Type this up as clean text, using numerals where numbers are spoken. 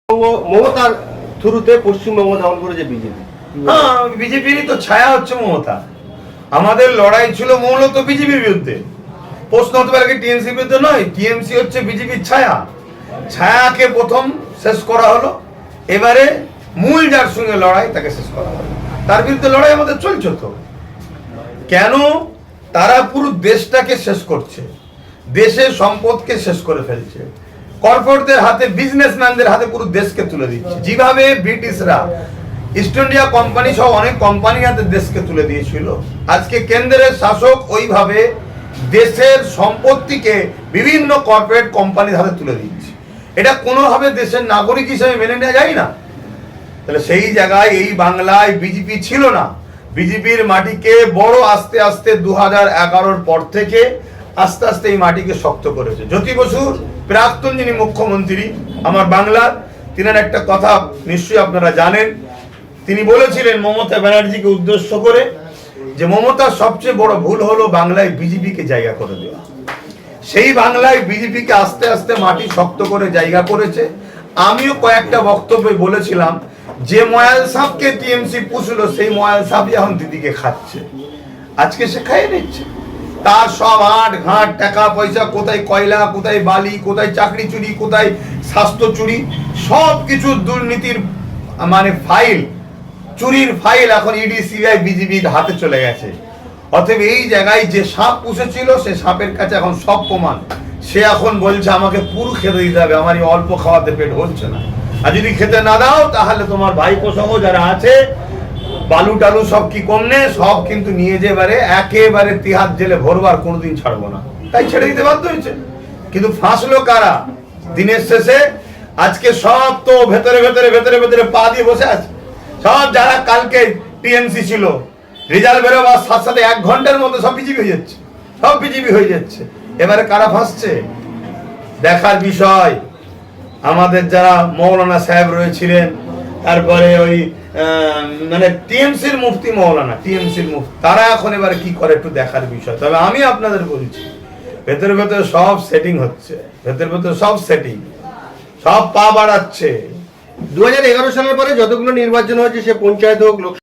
মমতার থ্রুতে পশ্চিমবঙ্গ দখল করেছে বিজেপি। হ্যাঁ, বিজেপিরই তো ছায়া হচ্ছে মমতা। আমাদের লড়াই ছিল মূলত বিজেপির বিরুদ্ধে। প্রশ্ন হতে পারে টিএমসির বিরুদ্ধে নয়, টিএমসি হচ্ছে বিজেপির ছায়া। ছায়াকে প্রথম শেষ করা হলো, এবারে মূল যার সঙ্গে লড়াই তাকে শেষ করা হলো। তার বিরুদ্ধে লড়াই আমাদের চলছে। তো কেন তারা পুরো দেশটাকে শেষ করছে, দেশের সম্পদকে শেষ করে ফেলছে, কর্পোরেটদের হাতে, বিজনেসম্যানদের হাতে পুরো দেশকে তুলে দিচ্ছে। যেভাবে ব্রিটিশরা ইস্ট ইন্ডিয়া কোম্পানি সহ অনেক কোম্পানির হাতে দেশকে তুলে দিয়েছিল, আজকে কেন্দ্রের শাসক ওইভাবে দেশের সম্পত্তিকে বিভিন্ন কর্পোরেট কোম্পানির হাতে তুলে দিচ্ছে। এটা কোনোভাবে দেশের নাগরিক হিসেবে মেনে নেওয়া যায় না। তাহলে সেই জায়গায় এই বাংলায় বিজেপি ছিল না। বিজেপির মাটিকে বড় আস্তে আস্তে 2011-র পর থেকে আস্তে আস্তে এই মাটিকে শক্ত করেছে। জ্যোতি বসুর প্রাক্তন যিনি মুখ্যমন্ত্রী আমার বাংলার, তিনার একটা কথা নিশ্চয়ই আপনারা জানেন। তিনি বলেছিলেন মমতা ব্যানার্জিকে উদ্দেশ্য করে যে মমতার সবচেয়ে বড় ভুল হলো বাংলায় বিজেপিকে জায়গা করে দেওয়া। সেই বাংলায় বিজেপিকে আস্তে আস্তে মাটি শক্ত করে জায়গা করেছে। আমিও কয়েকটা বক্তব্যে বলেছিলাম যে ময়াল সাপকে টিএমসি পুষলো, সেই ময়াল সাপই এখন দিদিকে খাচ্ছে। আজকে সে খাইয়ে নিচ্ছে। তার সব আট ঘাট টাকা পয়সা, কোথায় কয়লা, কোথায় বালি, কোথায় চাকরি চুরি, কোথায় স্বাস্থ্য চুরি, সব কিছু দুর্নীতির মানে ফাইল, চুরির ফাইল এখন ইডি সিবিআই বিজেপির হাতে চলে গেছে। অতএব এই জায়গায় যে সাপ পুষেছিল সে সাপের কাছে এখন সব প্রমাণ। সে এখন বলছে আমাকে পুরো খেতে দিতে হবে, আমার এই অল্প খাওয়াতে পেট হচ্ছে না। আর যদি খেতে না দাও তাহলে তোমার ভাইপো সহ যারা আছে বালু টালু সব কি কমনে সব কিন্তু নিয়ে যেবারে একেবারে তিহার জেলে ভরবার কোনোদিন ছাড়বো না, তাই ছেড়ে দিতে বাধ্য হয়েছে। কিন্তু ফাঁসলো কারা দিনের শেষে? আজকে সব তো ভেতরে ভেতরে ভেতরে ভেতরে পা দিয়ে বসে আছে। সব যারা কালকে টিএমসি ছিল, রেজাল্ট বেরোবার সাথে সাথে 1 ঘন্টার মধ্যে সব বিজেপি হয়ে যাচ্ছে, সব বিজেপি হয়ে যাচ্ছে। এবারে কারা ফাঁসছে দেখার বিষয়। আমাদের যারা মৌলানা সাহেব রয়েছিলেন, তারপরে ওই মানে টিএমসির মুফতি মৌলানা, টিএমসির মুফতি, তারা এখন এবারে কি করে একটু দেখার বিষয়। তবে আমি আপনাদের বলছি ভেতরে ভেতরে সব সেটিং হচ্ছে, ভেতরে ভেতরে সব সেটিং, সব পা বাড়াচ্ছে। 2011 সালের পরে যতগুলো নির্বাচন হয়েছে, সে পঞ্চায়েত হোক, লোকসভা